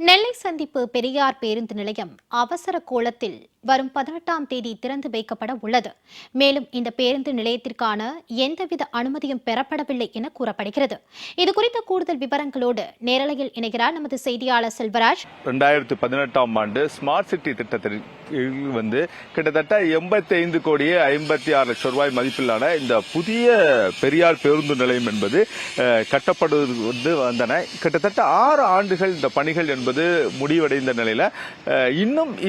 நெல்லை சந்திப்பு பெரியார் பேருந்து நிலையம் அவசர கோலத்தில் வரும் 18ஆம் தேதி திறந்து வைக்கப்பட உள்ளது. மேலும் இந்த பேருந்து நிலையத்திற்கான எந்தவித அனுமதியும் பெறப்படவில்லை என கூறப்படுகிறது. இதுகுறித்த கூடுதல் விவரங்களோடு நேரலையில் இணைகிறார் நமது செய்தியாளர் செல்வராஜ். 2018ஆம் ஆண்டு ஸ்மார்ட் சிட்டி திட்டத்தில் கிட்டத்தட்ட 85 கோடியே 56 லட்சம் ரூபாய் மதிப்பிலான இந்த புதிய பெரியார் பேருந்து நிலையம் என்பது கட்டப்படுவது வந்தன. கிட்டத்தட்ட 6 ஆண்டுகள் இந்த பணிகள் என்பது முடிவடைந்த நிலையில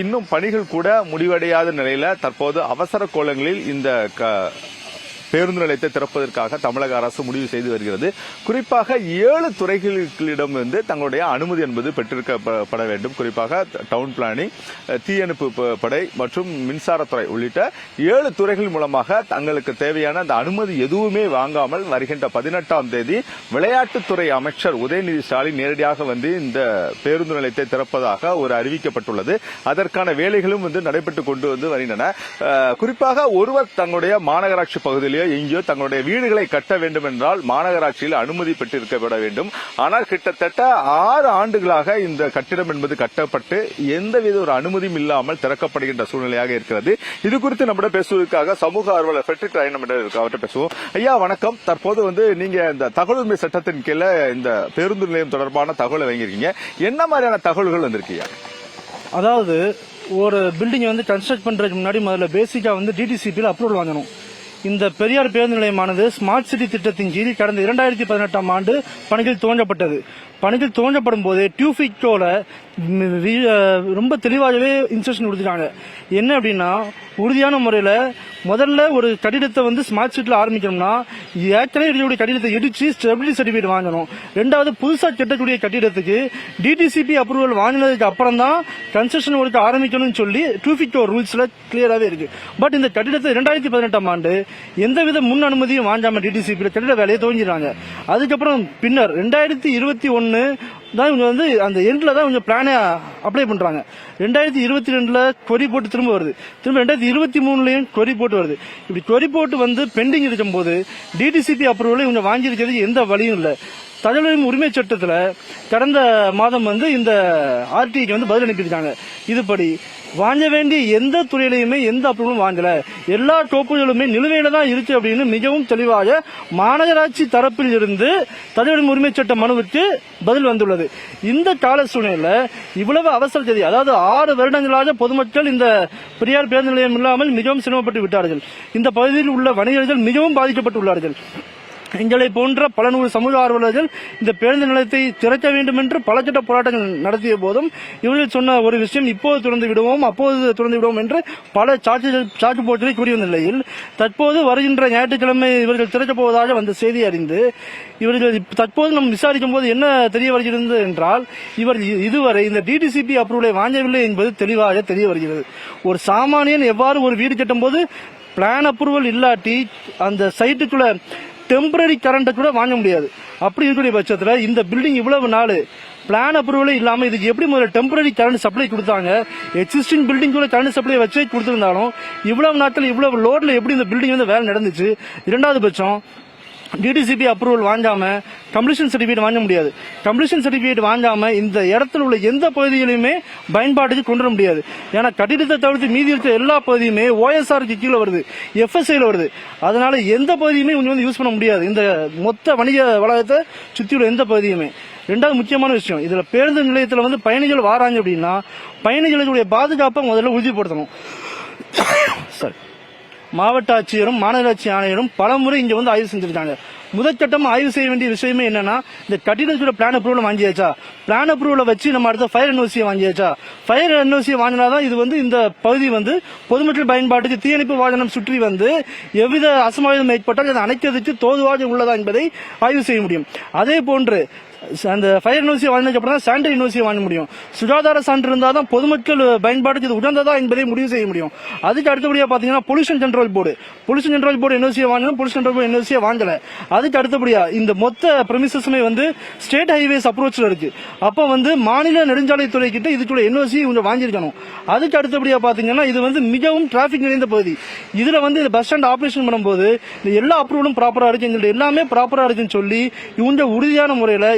இன்னும் பணிகள் கூட முடிவடையாத நிலையில தற்போது அவசர கோலங்களில் இந்த பேருந்து நிலையத்தை திறப்பதற்காக தமிழக அரசு முடிவு செய்து வருகிறது. குறிப்பாக 7 துறைகளிடம் தங்களுடைய அனுமதி என்பது பெற்றிருக்கப்பட வேண்டும். குறிப்பாக டவுன் பிளானிங், தீயணைப்பு படை மற்றும் மின்சாரத்துறை உள்ளிட்ட 7 துறைகள் மூலமாக தங்களுக்கு தேவையான அந்த அனுமதி எதுவுமே வாங்காமல் வருகின்ற 18ஆம் தேதி விளையாட்டுத்துறை அமைச்சர் உதயநிதி ஸ்டாலின் நேரடியாக இந்த பேருந்து நிலையத்தை திறப்பதாக ஒரு அறிவிக்கப்பட்டுள்ளது. அதற்கான வேலைகளும் நடைபெற்றுக் கொண்டு வருகின்றன. குறிப்பாக ஒருவர் தங்களுடைய மாநகராட்சி பகுதியிலே எங்கேயோ தங்களுடைய வீடுகளை கட்ட வேண்டும் என்றால் மாநகராட்சியில் அனுமதி பெற்றிருக்கப்பட வேண்டும். ஆனால் கிட்டத்தட்ட 6 ஆண்டுகளாக இந்த கட்டிடம் என்பது கட்டப்பட்டு எந்தவித ஒரு அனுமதியும் இல்லாமல் திறக்கப்படுகின்ற சூழ்நிலையாக இருக்கிறது. இது குறித்து நம்மிடம் பேசுவதற்காக சமூக ஆர்வலர் பெட்ரிக் ராயன் அவர்கிட்ட பேசுவோம். ஐயா வணக்கம். தற்போது நீங்க இந்த தகவல் உரிமை சட்டத்தின் கீழே இந்த பேருந்து நிலையம் தொடர்பான தகவலை வாங்கியிருக்கீங்க. என்ன மாதிரியான தகவல்கள் வந்திருக்கீங்க? அதாவது ஒரு பில்டிங் கன்ஸ்ட்ரக்ட் பண்றதுக்கு முன்னாடி முதல்ல பேசிக்கா டிடிசிபியில் அப்ரூவல் வாங்கணும். இந்த பெரியார் பேருந்து நிலையமானது ஸ்மார்ட் சிட்டி திட்டத்தின் கீழ் கடந்த 2018ஆம் ஆண்டு பணிகள் துவங்கப்பட்டது. பணிகள் துவங்கப்படும் போது டியூஃபிக்டோல ரொம்ப தெளிவாகவே இன்ஸ்ட்ரக்ஷன் கொடுத்துட்டாங்க. என்ன அப்படின்னா, உறுதியான முறையில் முதல்ல ஒரு கட்டிடத்தை ஸ்மார்ட் சிட்டியில் ஆரம்பிக்கணும்னா ஏற்கனவே இருக்கக்கூடிய கட்டிடத்தை இடிச்சு ஸ்டெபிலிட்டி சர்டிபிகேட் வாங்கணும். ரெண்டாவது, புதுசாக கட்டக்கூடிய கட்டிடத்துக்கு டிடிசிபி அப்ரூவல் வாங்கினதுக்கு அப்புறம் தான் கன்ஸ்ட்ரக்ஷன் ஒர்க் ஆரம்பிக்கணும்னு சொல்லி டியூஃபிக்டோ ரூல்ஸ்ல கிளியராகவே இருக்கு. பட் இந்த கட்டிடத்தை 2018ஆம் ஆண்டு எந்தவித முன் அனுமதியும் வாங்காம டிடிசிபி கட்டிட வேலையை துவங்கிடுறாங்க. அதுக்கப்புறம் பின்னர் 2021 தான் இவங்க அந்த எண்ட்ல தான் கொஞ்சம் பிளானே அப்ளை பண்றாங்க. 2022ல கொரி போட்டு திரும்ப வருது. திரும்ப 2023லயும் கொரி போட்டு வருது. இப்படி கொரி போட்டு பெண்டிங் இருக்கும் போது டிடிசிபி அப்ரூவல் இவங்க வாங்கியிருக்கிறது எந்த வழியும் இல்லை. தகவல் உரிமை சட்டத்துல கடந்த மாதம் இந்த ஆர்டிக்கு பதில் அனுப்பியிருக்காங்க. இதுபடி வாங்க வேண்டிய எந்த துறையிலையுமே எந்த அப்ரூவலும் வாங்கல, எல்லா டோக்குகளுமே நிலுவையில தான் இருக்கு அப்படின்னு மிகவும் தெளிவாக மாநகராட்சி தரப்பில் இருந்து தகவல் உரிமை சட்ட மனுவுக்கு பதில் வந்துள்ளது. இந்த கால சூழ்நிலையில இவ்வளவு அவசர தேதி, அதாவது 6 வருடங்களாக பொதுமக்கள் இந்த பெரியார் பேருந்து நிலையம் இல்லாமல் மிகவும் சிரமப்பட்டு விட்டார்கள். இந்த பகுதியில் உள்ள வணிகர்கள் மிகவும் பாதிக்கப்பட்டுள்ளார்கள். எங்களை போன்ற பல நூறு சமூக ஆர்வலர்கள் இந்த பேருந்து நிலையத்தை திறக்க வேண்டும் என்று பல கட்ட போராட்டங்கள் நடத்திய போதும் இவர்கள் சொன்ன ஒரு விஷயம், இப்போது திறந்து விடுவோம் அப்போது திறந்து விடுவோம் என்று பல சாக்கு போட்டிகளை கூறிய நிலையில் தற்போது வருகின்ற ஞாயிற்றுக்கிழமை இவர்கள் திறக்கப் போவதாக வந்த செய்தி அறிந்து இவர்கள் தற்போது நாம் விசாரிக்கும் போது என்ன தெரிய வருகிறது என்றால், இவர் இதுவரை இந்த டிடிசிபி அப்ரூவலை வாங்கவில்லை என்பது தெளிவாக தெரிய வருகிறது. ஒரு சாமானியன் எவ்வாறு ஒரு வீடு கட்டும் போது பிளான் அப்ரூவல் இல்லாட்டி அந்த சைட்டுக்குள்ள டெம்பரரி கரண்ட் கூட வாங்க முடியாது. அப்படி இருக்கக்கூடிய பட்சத்தில் இந்த பில்டிங் இவ்வளவு நாள் பிளான் அப்ரூவலே இல்லாம இதுக்கு எப்படி முதல்ல டெம்பரரி கரண்ட் சப்ளை கொடுத்தாங்க? எக்ஸிஸ்டிங் பில்டிங் கூட கரண்ட் சப்ளை வச்சு கொடுத்திருந்தாலும் இவ்வளவு நாட்கள் இவ்வளவு லோட்ல எப்படி இந்த பில்டிங் வேலை நடந்துச்சு? இரண்டாவது பட்சம், டிடிசிபி அப்ரூவல் வாங்காம கம்ப்ளீஷன் சர்டிபிகேட் வாங்க முடியாது. கம்ப்ளீஷன் சர்டிபிகேட் வாங்காம இந்த இடத்துல உள்ள எந்த பகுதியிலுமே பயன்பாட்டுக்கு கொண்டு வர முடியாது. ஏன்னா கட்டிடத்தை தவிர்த்து மீதி இருக்க எல்லா பகுதியுமே ஓஎஸ்ஆருக்கு கீழே வருது, எஃப்எஸ்ஐல வருது. அதனால எந்த பகுதியுமே யூஸ் பண்ண முடியாது, இந்த மொத்த வணிக வளாகத்தை சுற்றியுள்ள எந்த பகுதியுமே. ரெண்டாவது முக்கியமான விஷயம், இதுல பேருந்து நிலையத்தில் பயணிகள் வராங்க அப்படின்னா பயணிகளுடைய பாதுகாப்பை முதல்ல உறுதிப்படுத்தணும். சரி, மாவட்ட ஆட்சியரும் மாநகராட்சி ஆணையரும் பலமுறை இங்க ஆய்வு செஞ்சிருக்காங்க. முதற்கட்டம் ஆய்வு செய்ய வேண்டிய விஷயமே என்னன்னா, இந்த கட்டிடத்தோட பிளான் அப்ரூவல் வாங்கியாச்சா, பிளான் அப்ரூவலை வச்சு நம்ம அடுத்த ஃபயர் என்ஓசியை வாங்கியாச்சா, ஃபயர் என்ஓசியை வாங்கினாதான் இது இந்த பகுதி பொதுமக்கள் பயன்பாட்டுக்கு தீயணைப்பு வாகனம் சுற்றி எவ்வித அசம்பாவிதம் ஏற்பட்டால் அதை அணைக்கிறதுக்கு தோதுவாக உள்ளதா என்பதை ஆய்வு செய்ய முடியும். அதே போன்று அந்த ஃபயர் என்ஓசி வாங்கினதுக்கு அப்புறம் தான் சானிடரி என்ஓசி வாங்க முடியும். சுகாதார சான்று இருந்தால் தான் பொதுமக்கள் பயன்பாட்டுக்கு இது உகந்ததா என்பதை முடிவு செய்ய முடியும். அதுக்கு அடுத்தபடியா பாத்தீங்கன்னா பொல்யூஷன் கண்ட்ரோல் போர்டு என்ஓசியை வாங்கணும், பொல்யூஷன் கண்ட்ரோல் போர்டு என்ஓசியை வாங்கல. அதுக்கு அடுத்தபடியா இந்த மொத்த பிரமிசஸுமே ஸ்டேட் ஹைவேஸ் அப்ரோச்ல இருக்கு. அப்ப மாநில நெடுஞ்சாலைத்துறை கிட்ட இதுக்குள்ள என்ஓசி இவங்க வாங்கியிருக்கணும். அதுக்கு அடுத்தபடியா பாத்தீங்கன்னா இது மிகவும் டிராபிக் நிறைந்த பகுதி. இதுல இந்த பஸ் ஸ்டாண்ட் ஆபரேஷன் பண்ணும்போது எல்லா அப்ரூவலும் ப்ராப்பரா இருக்கு, எங்களுக்கு எல்லாமே ப்ராப்பரா இருக்குன்னு சொல்லி இவங்க உறுதியான முறையில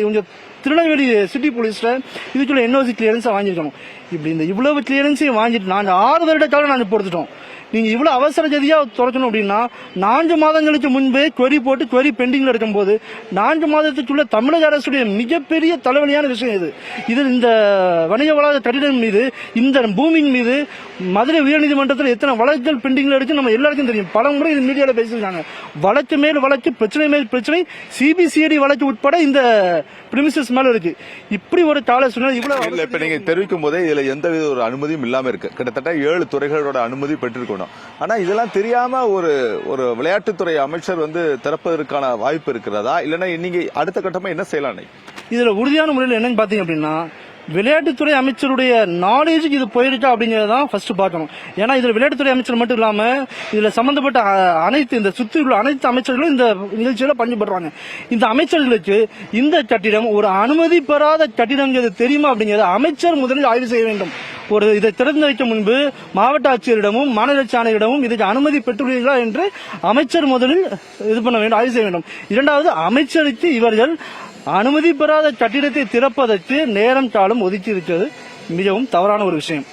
திருநெல்வேலி சிட்டி போலீஸ்ல இதுக்குள்ள என்ஓசி கிளியரன்ஸ் வாங்கிருக்கணும். இப்படி இந்த இவ்வளவு கிளியரன்ஸையும் வாங்கிட்டு நாங்க 6 வருட காலம் நாங்க கொடுத்துட்டோம். நீங்க இவ்வளவு அவசர கதியா துறக்கணும் அப்படின்னா 4 மாதங்களுக்கு முன்பே query போட்டு query பெண்டிங்ல இருக்கும்போது 4 மாதத்துக்குள்ள தமிழக அரசுடைய மிகப்பெரிய தலைவலியான விஷயம் இது. இது இந்த வணிக வளாக கட்டிடம் மீது, இந்த பூமியின் மீது மதுரை உயர்நீதிமன்றத்தில் எத்தனை வழக்குகள் பெண்டிங்ல இருக்கு நம்ம எல்லாருக்கும் தெரியும். பல முறை இது மீடியால பேசியிருக்காங்க. வழக்கு மேல் வழக்கு, பிரச்சனை மேல் பிரச்சனை, சிபிசிஐடி வழக்கு உட்பட இந்த பிரிமிசஸ் மேல இருக்கு. இப்படி ஒரு கால சூழ்நிலை இவ்வளவு இப்ப நீங்க தெரிவிக்கும் போதே இதுல எந்தவித ஒரு அனுமதியும் இல்லாம இருக்கு. கிட்டத்தட்ட 7 துறைகளோட அனுமதி பெற்றிருக்கணும். ஆனா இதெல்லாம் தெரியாம ஒரு விளையாட்டுத்துறை அமைச்சர் வந்து திறப்பதற்கான வாய்ப்பு இருக்கிறதா, இல்லன்னா நீங்க அடுத்த கட்டமா என்ன செய்யலாம்? இதுல உறுதியான முறையில் என்னன்னு பாத்தீங்க அப்படின்னா, விளையாட்டுத்துறை அமைச்சருடைய நாலேஜுக்கு இது போயிருக்கா அப்படிங்கறதான் ஃபர்ஸ்ட் பார்க்கணும். ஏன்னா இதுல விளையாட்டுத்துறை அமைச்சர் மட்டும் இல்லாம இதுல சம்பந்தப்பட்ட அனைத்து இந்த சுற்றி உள்ள அனைத்து அமைச்சர்களும் இந்த நிகழ்ச்சியில பங்குபடுறாங்க. இந்த அமைச்சர்களுக்கு இந்த கட்டிடம் ஒரு அனுமதி பெறாத கட்டிடம் தெரியுமா அப்படிங்கறத அமைச்சர் முதலில் ஆய்வு செய்ய வேண்டும். இதை திறந்து வைக்க முன்பு மாவட்ட ஆட்சியரிடமும் மாநகராட்சி ஆணையரிடமும் இதுக்கு அனுமதி பெற்றுள்ளீர்களா என்று அமைச்சர் முதலில் இது பண்ண வேண்டும், ஆய்வு செய்ய வேண்டும். இரண்டாவது, அமைச்சருக்கு இவர்கள் அனுமதி பெறாத கட்டிடத்தை திறப்பதற்கு நேரம் காலம் ஒதுக்கி இருக்கிறது மிகவும் தவறான ஒரு விஷயம்.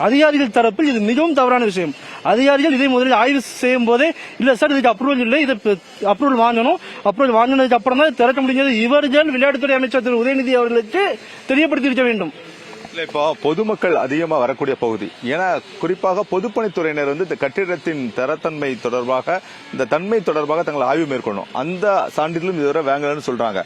அதிகாரிகள் தரப்பில் இது மிகவும் தவறான விஷயம். அதிகாரிகள் இதை முதலில் ஆய்வு செய்யும் போதே இல்ல சார் இதுக்கு அப்ரூவல் இல்லை, இதை அப்ரூவல் வாங்கணும், அப்ரூவல் வாங்கினதுக்கு அப்புறம் தான் திறக்க முடிஞ்சது இவர்கள் விளையாட்டுத்துறை அமைச்சர் திரு உதயநிதி அவர்களுக்கு தெரியப்படுத்தி இருக்க வேண்டும். இப்போ பொதுமக்கள் அதிகமா வரக்கூடிய பகுதி, ஏன்னா குறிப்பாக பொதுப்பணித்துறையினர் வந்து இந்த கட்டிடத்தின் தரத்தன்மை தொடர்பாக, இந்த தன்மை தொடர்பாக தங்கள் ஆய்வு மேற்கொள்ளணும். அந்த சான்றிதழும் இதுவரை வாங்கலன்னு சொல்றாங்க.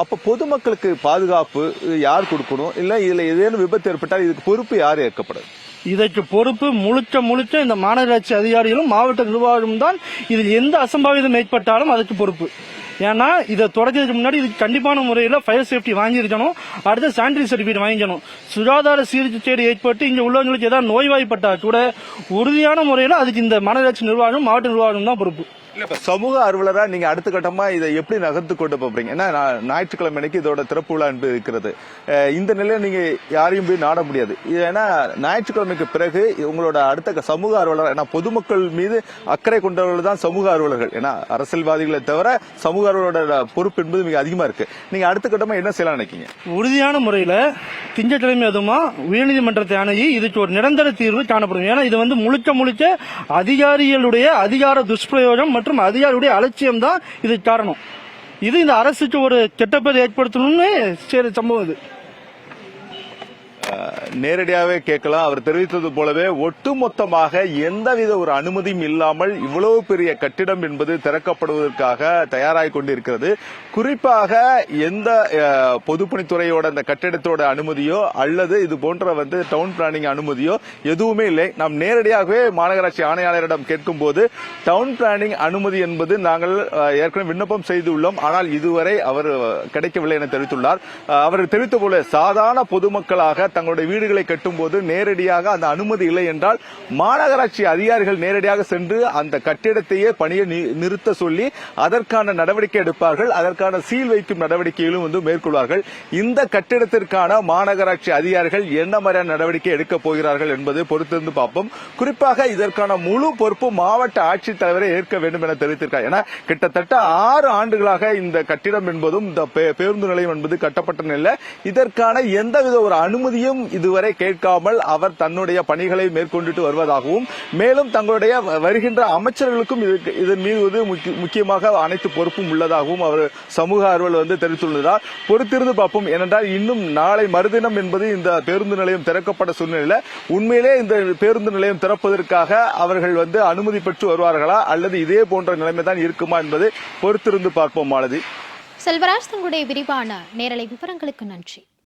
அப்ப பொதுமக்களுக்கு பாதுகாப்பு யார் கொடுக்கணும், இல்ல இதுல ஏதேனும் விபத்து ஏற்பட்டால் இதுக்கு பொறுப்பு யார் ஏற்கப்படும்? இதற்கு பொறுப்பு முழுக்க இந்த மாநகராட்சி அதிகாரிகளும் மாவட்ட நிர்வாகமும் தான். இதில் எந்த அசம்பாவிதம் ஏற்பட்டாலும் அதுக்கு பொறுப்பு. ஏன்னா இதை தொடக்கிறதுக்கு முன்னாடி இதுக்கு கண்டிப்பான முறையில் ஃபயர் சேஃப்டி வாங்கியிருக்கணும். அடுத்து சானிட்டரி சர்டிபிகேட் வாங்கிக்கணும். சுகாதார சீர்கேடு ஏற்பட்டு இங்க உள்ளவங்களுக்கு ஏதாவது நோய்வாய்ப்பட்டா கூட உறுதியான முறையில் அதுக்கு இந்த மாநகராட்சி நிர்வாகம் மாவட்ட நிர்வாகம் தான் பொறுப்பு. சமூக ஆர்வலரா நீங்க அடுத்த கட்டமா இதை எப்படி நகர்த்து கொண்டு போறீங்க? ஏன்னா ஞாயிற்றுக்கிழமை அன்னைக்கு இதோட திறப்பு விழா என்பது இருக்கிறது. இந்த நிலையில நீங்க யாரையும் போய் நாட முடியாது. ஏன்னா ஞாயிற்றுக்கிழமைக்கு பிறகு உங்களோட அடுத்த சமூக ஆர்வலர், ஏன்னா பொதுமக்கள் மீது அக்கறை கொண்டவர்கள் தான் சமூக ஆர்வலர்கள். ஏன்னா அரசியல்வாதிகளை தவிர சமூக ஆர்வலரோட பொறுப்பு என்பது மிக அதிகமா இருக்கு. நீங்க அடுத்த கட்டமா என்ன செய்யலாம் நினைக்கீங்க? உறுதியான முறையில திங்கட்கிழமை அதுமா உயர்நீதிமன்றத்தை அணுகி இதுக்கு ஒரு நிரந்தர தீர்வு காணப்படும். ஏன்னா இது வந்து முழுக்க அதிகாரிகளுடைய அதிகார துஷ்பிரயோகம் மற்றும் அதிகாரியுடைய அலட்சியம் தான் இதுக்கு காரணம். இது இந்த அரசுக்கு ஒரு கெட்ட பேர் ஏற்படுத்தணும்னு சம்பவம் இது. நேரடியாகவே கேட்கலாம். அவர் தெரிவித்தது போலவே ஒட்டுமொத்தமாக எந்தவித ஒரு அனுமதியும் இல்லாமல் இவ்வளவு பெரிய கட்டிடம் என்பது திறக்கப்படுவதற்காக தயாராகி கொண்டிருக்கிறது. குறிப்பாக எந்த பொதுப்பணித்துறையோட அந்த கட்டிடத்தோட அனுமதியோ அல்லது இது போன்ற வந்து டவுன் பிளானிங் அனுமதியோ எதுவுமே இல்லை. நாம் நேரடியாகவே மாநகராட்சி ஆணையாளரிடம் கேட்கும் போது டவுன் பிளானிங் அனுமதி என்பது நாங்கள் ஏற்கனவே விண்ணப்பம் செய்துள்ளோம், ஆனால் இதுவரை அவர் கிடைக்கவில்லை என தெரிவித்துள்ளார். அவர் தெரிவித்த போல சாதாரண பொதுமக்களாக தங்களுடைய வீடுகளை கட்டும் போது நேரடியாக அந்த அனுமதி இல்லை என்றால் மாநகராட்சி அதிகாரிகள் நேரடியாக சென்று அந்த கட்டிடத்தையே பணியை நிறுத்த சொல்லி அதற்கான நடவடிக்கை எடுப்பார்கள். அதற்கான சீல் வைக்கும் நடவடிக்கைகளும் வந்து மேற்கொள்வார்கள். இந்த கட்டிடத்திற்கான மாநகராட்சி அதிகாரிகள் என்ன மாதிரியான நடவடிக்கை எடுக்கப் போகிறார்கள் என்பது பொறுத்திருந்து பார்ப்போம். குறிப்பாக இதற்கான முழு பொறுப்பு மாவட்ட ஆட்சித்தலைவரை ஏற்க வேண்டும் என தெரிவித்திருக்கார். ஏன்னா கிட்டத்தட்ட 6 ஆண்டுகளாக இந்த கட்டிடம் என்பதும் இந்த பேருந்து நிலையம் என்பது கட்டப்பட்ட நிலையில் இதற்கான எந்தவித ஒரு அனுமதியும் இதுவரை கேட்காமல் அவர் தன்னுடைய பணிகளை மேற்கொண்டு வருவதாகவும், மேலும் தங்களுடைய வருகின்ற அமைச்சர்களுக்கும் இதன் மீது முக்கியமாக அனைத்து பொறுப்பும் உள்ளதாகவும் அவர் சமூக ஆர்வலர் வந்து தெரிவித்துள்ளார். பொறுத்திருந்து பார்ப்போம். ஏனென்றால் இன்னும் நாளை மறுதினம் என்பது இந்த பேருந்து நிலையம் திறக்கப்பட்ட சூழ்நிலையில் உண்மையிலே இந்த பேருந்து நிலையம் திறப்பதற்காக அவர்கள் வந்து அனுமதி பெற்று வருவார்களா அல்லது இதே போன்ற நிலைமை தான் இருக்குமா என்பதை பொறுத்திருந்து பார்ப்போம். மாலதி, செல்வராஜ், தங்களுடைய விரிவான நேரலை விவரங்களுக்கு நன்றி.